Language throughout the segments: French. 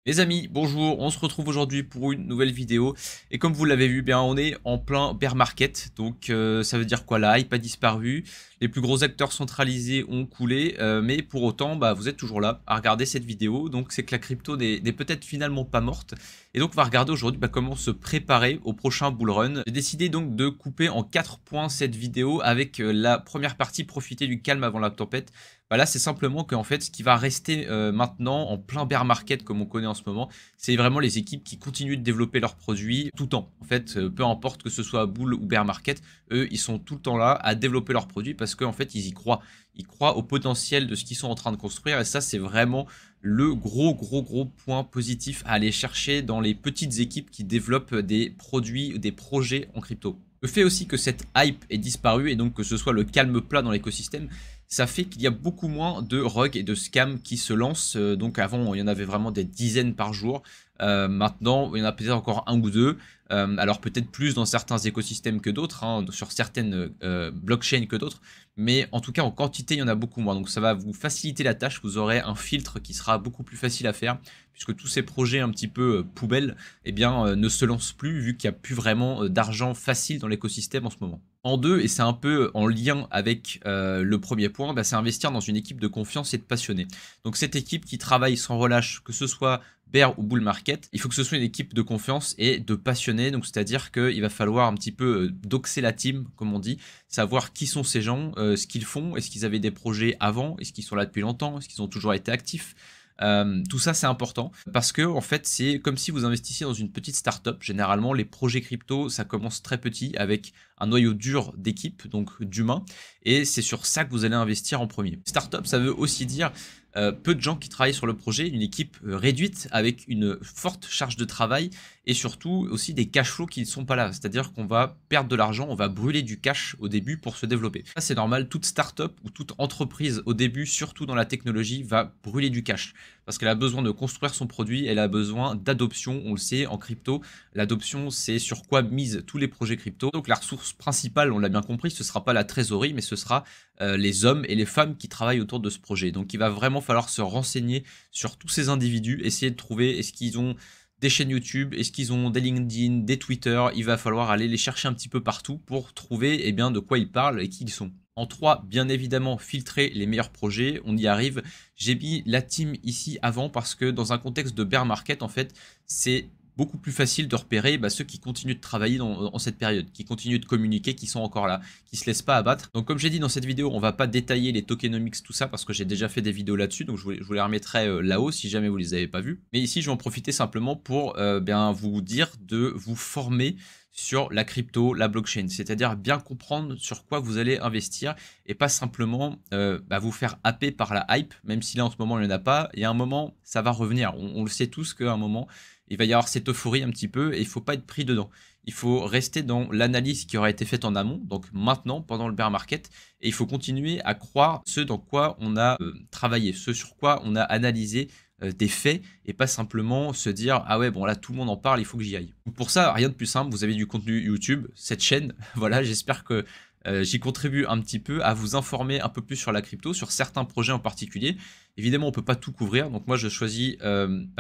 Les amis, bonjour, on se retrouve aujourd'hui pour une nouvelle vidéo et comme vous l'avez vu, bien on est en plein bear market, donc ça veut dire quoi? La hype a disparu, les plus gros acteurs centralisés ont coulé, mais pour autant bah, vous êtes toujours là à regarder cette vidéo, donc c'est que la crypto n'est peut-être finalement pas morte et donc on va regarder aujourd'hui bah, comment se préparer au prochain bull run. J'ai décidé donc de couper en 4 points cette vidéo avec la première partie profiter du calme avant la tempête. Bah là, c'est simplement qu'en fait, ce qui va rester maintenant en plein bear market comme on connaît en ce moment, c'est vraiment les équipes qui continuent de développer leurs produits tout le temps. En fait, peu importe que ce soit bull ou bear market, eux, ils sont tout le temps là à développer leurs produits parce qu'en fait, ils y croient. Ils croient au potentiel de ce qu'ils sont en train de construire et ça, c'est vraiment le gros point positif à aller chercher dans les petites équipes qui développent des produits ou des projets en crypto. Le fait aussi que cette hype ait disparu et donc que ce soit le calme plat dans l'écosystème, ça fait qu'il y a beaucoup moins de rogues et de scams qui se lancent. Donc avant, il y en avait vraiment des dizaines par jour. Maintenant, il y en a peut-être encore un ou deux. Alors peut-être plus dans certains écosystèmes que d'autres, hein, sur certaines blockchains que d'autres. Mais en tout cas, en quantité, il y en a beaucoup moins. Donc ça va vous faciliter la tâche. Vous aurez un filtre qui sera beaucoup plus facile à faire. Puisque tous ces projets un petit peu poubelles eh bien, ne se lancent plus vu qu'il n'y a plus vraiment d'argent facile dans l'écosystème en ce moment. En deux, et c'est un peu en lien avec le premier point, bah, c'est investir dans une équipe de confiance et de passionnés. Donc cette équipe qui travaille sans relâche, que ce soit bear ou bull market, il faut que ce soit une équipe de confiance et de passionnés. Donc c'est-à-dire qu'il va falloir un petit peu doxer la team, comme on dit, savoir qui sont ces gens, ce qu'ils font, est-ce qu'ils avaient des projets avant, est-ce qu'ils sont là depuis longtemps, est-ce qu'ils ont toujours été actifs. Tout ça c'est important parce que en fait c'est comme si vous investissiez dans une petite startup. Généralement les projets crypto ça commence très petit avec un noyau dur d'équipe, donc d'humains, et c'est sur ça que vous allez investir en premier. Startup ça veut aussi dire peu de gens qui travaillent sur le projet, une équipe réduite avec une forte charge de travail et surtout aussi des cash flows qui ne sont pas là. C'est-à-dire qu'on va perdre de l'argent, on va brûler du cash au début pour se développer. Ça c'est normal, toute startup ou toute entreprise au début, surtout dans la technologie, va brûler du cash. Parce qu'elle a besoin de construire son produit, elle a besoin d'adoption, on le sait, en crypto. L'adoption, c'est sur quoi misent tous les projets crypto. Donc la ressource principale, on l'a bien compris, ce ne sera pas la trésorerie, mais ce sera les hommes et les femmes qui travaillent autour de ce projet. Donc il va vraiment falloir se renseigner sur tous ces individus, essayer de trouver est-ce qu'ils ont des chaînes YouTube, est-ce qu'ils ont des LinkedIn, des Twitter. Il va falloir aller les chercher un petit peu partout pour trouver eh bien, de quoi ils parlent et qui ils sont. En 3, bien évidemment, filtrer les meilleurs projets, on y arrive. J'ai mis la team ici avant parce que dans un contexte de bear market, en fait, c'est beaucoup plus facile de repérer ceux qui continuent de travailler en cette période, qui continuent de communiquer, qui sont encore là, qui ne se laissent pas abattre. Donc comme j'ai dit dans cette vidéo, on ne va pas détailler les tokenomics, tout ça, parce que j'ai déjà fait des vidéos là-dessus, donc je vous les remettrai là-haut si jamais vous ne les avez pas vues. Mais ici, je vais en profiter simplement pour bien vous dire de vous former sur la crypto, la blockchain, c'est-à-dire bien comprendre sur quoi vous allez investir et pas simplement vous faire happer par la hype, même si là en ce moment il n'y en a pas, et à un moment ça va revenir, on le sait tous qu'à un moment il va y avoir cette euphorie un petit peu et il ne faut pas être pris dedans. Il faut rester dans l'analyse qui aura été faite en amont, donc maintenant pendant le bear market, et il faut continuer à croire ce dans quoi on a travaillé, ce sur quoi on a analysé des faits et pas simplement se dire ah ouais bon là tout le monde en parle, il faut que j'y aille. Donc pour ça rien de plus simple, vous avez du contenu YouTube, cette chaîne, voilà, j'espère que j'y contribue un petit peu à vous informer un peu plus sur la crypto, sur certains projets en particulier. Évidemment on peut pas tout couvrir, donc moi je choisis,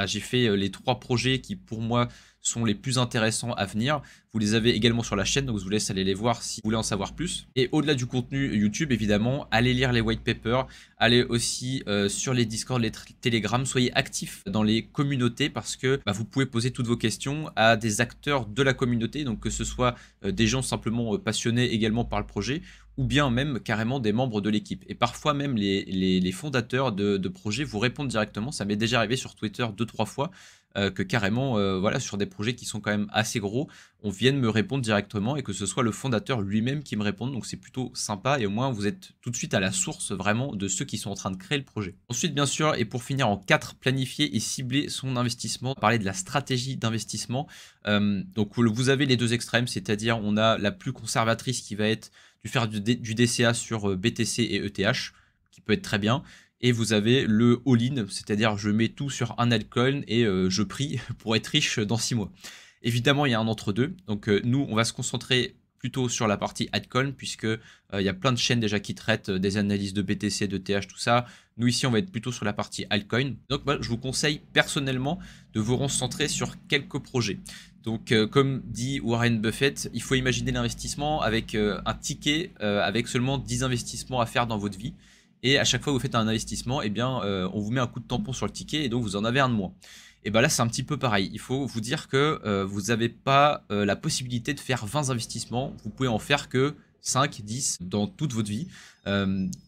j'ai fait les 3 projets qui pour moi sont les plus intéressants à venir. Vous les avez également sur la chaîne, donc je vous laisse aller les voir si vous voulez en savoir plus. Et au-delà du contenu YouTube, évidemment, allez lire les white papers, allez aussi sur les Discord, les Telegram, soyez actifs dans les communautés parce que vous pouvez poser toutes vos questions à des acteurs de la communauté, donc que ce soit des gens simplement passionnés également par le projet, ou bien même carrément des membres de l'équipe. Et parfois même les fondateurs de projets vous répondent directement. Ça m'est déjà arrivé sur Twitter 2-3 fois que carrément, voilà, sur des projets qui sont quand même assez gros, on vienne me répondre directement et que ce soit le fondateur lui-même qui me réponde. Donc c'est plutôt sympa et au moins vous êtes tout de suite à la source vraiment de ceux qui sont en train de créer le projet. Ensuite, bien sûr, et pour finir en 4, planifier et cibler son investissement. Parler de la stratégie d'investissement. Donc vous avez les deux extrêmes, c'est-à-dire on a la plus conservatrice qui va être de faire du DCA sur BTC et ETH, qui peut être très bien. Et vous avez le all-in, c'est-à-dire je mets tout sur un altcoin et je prie pour être riche dans 6 mois. Évidemment, il y a un entre-deux. Donc nous, on va se concentrer plutôt sur la partie altcoin, puisque il y a plein de chaînes déjà qui traitent des analyses de BTC, de TH, tout ça. Nous ici, on va être plutôt sur la partie altcoin. Donc moi, je vous conseille personnellement de vous concentrer sur quelques projets. Donc comme dit Warren Buffett, il faut imaginer l'investissement avec un ticket, avec seulement 10 investissements à faire dans votre vie. Et à chaque fois que vous faites un investissement, eh bien, on vous met un coup de tampon sur le ticket et donc vous en avez un de moins. Et bien là, c'est un petit peu pareil. Il faut vous dire que vous n'avez pas la possibilité de faire 20 investissements. Vous pouvez en faire que 5, 10 dans toute votre vie.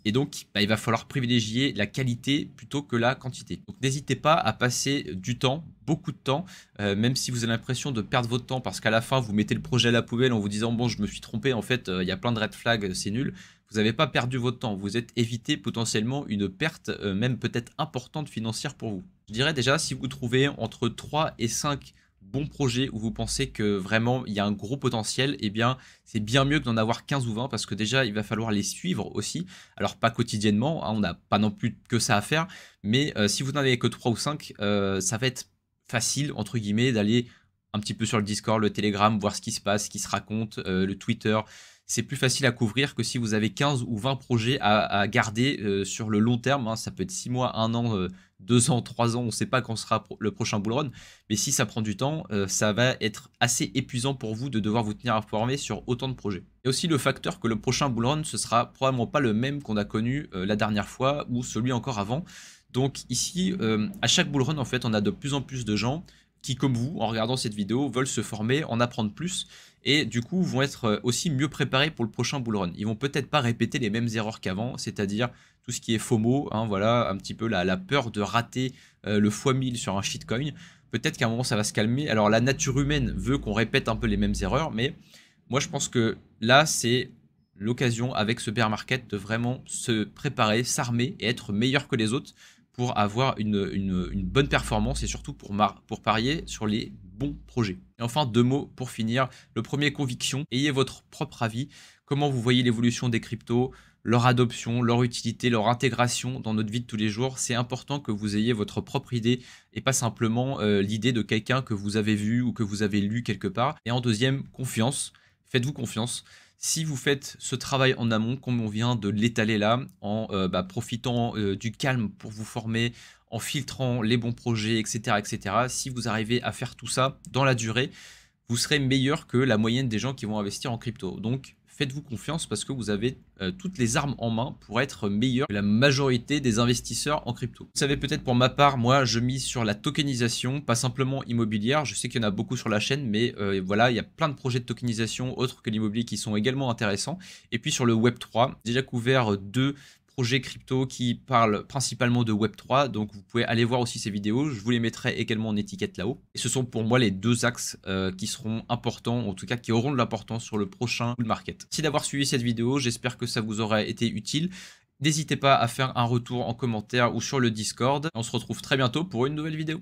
Et donc, il va falloir privilégier la qualité plutôt que la quantité. Donc, n'hésitez pas à passer du temps, beaucoup de temps, même si vous avez l'impression de perdre votre temps parce qu'à la fin, vous mettez le projet à la poubelle en vous disant « Bon, je me suis trompé, en fait, il y a plein de red flags, c'est nul ». Vous n'avez pas perdu votre temps, vous êtes évité potentiellement une perte, même peut-être importante financière pour vous. Je dirais déjà, si vous trouvez entre 3 et 5 bons projets où vous pensez que vraiment il y a un gros potentiel, eh bien c'est bien mieux que d'en avoir 15 ou 20 parce que déjà il va falloir les suivre aussi. Alors pas quotidiennement, hein, on n'a pas non plus que ça à faire, mais si vous n'en avez que 3 ou 5, ça va être facile entre guillemets d'aller un petit peu sur le Discord, le Telegram, voir ce qui se passe, ce qui se raconte, le Twitter. C'est plus facile à couvrir que si vous avez 15 ou 20 projets à garder sur le long terme. Hein. Ça peut être 6 mois, 1 an, 2 ans, 3 ans, on ne sait pas quand sera le prochain bull run. Mais si ça prend du temps, ça va être assez épuisant pour vous de devoir vous tenir informé sur autant de projets. Il y a aussi le facteur que le prochain bull run, ce sera probablement pas le même qu'on a connu la dernière fois ou celui encore avant. Donc ici, à chaque bull run, en fait, on a de plus en plus de gens qui, comme vous, en regardant cette vidéo, veulent se former, en apprendre plus et du coup vont être aussi mieux préparés pour le prochain bull run. Ils vont peut-être pas répéter les mêmes erreurs qu'avant, c'est-à-dire tout ce qui est FOMO, hein, voilà, un petit peu la peur de rater le x1000 sur un shitcoin. Peut-être qu'à un moment ça va se calmer. Alors la nature humaine veut qu'on répète un peu les mêmes erreurs, mais moi je pense que là c'est l'occasion avec ce bear market de vraiment se préparer, s'armer et être meilleur que les autres pour avoir une bonne performance et surtout pour parier sur les bons projets. Et enfin, 2 mots pour finir. Le premier, conviction. Ayez votre propre avis. Comment vous voyez l'évolution des cryptos, leur adoption, leur utilité, leur intégration dans notre vie de tous les jours. C'est important que vous ayez votre propre idée et pas simplement l'idée de quelqu'un que vous avez vu ou que vous avez lu quelque part. Et en deuxième, confiance. Faites-vous confiance. Si vous faites ce travail en amont, comme on vient de l'étaler là, en profitant du calme pour vous former, en filtrant les bons projets, etc., etc., si vous arrivez à faire tout ça dans la durée, vous serez meilleur que la moyenne des gens qui vont investir en crypto. Donc, faites-vous confiance parce que vous avez toutes les armes en main pour être meilleur que la majorité des investisseurs en crypto. Vous savez peut-être pour ma part, moi je mise sur la tokenisation, pas simplement immobilière. Je sais qu'il y en a beaucoup sur la chaîne, mais voilà, il y a plein de projets de tokenisation autres que l'immobilier qui sont également intéressants. Et puis sur le Web3, j'ai déjà couvert 2 projets crypto qui parlent principalement de Web3, donc vous pouvez aller voir aussi ces vidéos, je vous les mettrai également en étiquette là-haut. Et ce sont pour moi les 2 axes qui seront importants, en tout cas qui auront de l'importance sur le prochain bull market. Merci d'avoir suivi cette vidéo, j'espère que ça vous aura été utile. N'hésitez pas à faire un retour en commentaire ou sur le Discord. On se retrouve très bientôt pour une nouvelle vidéo.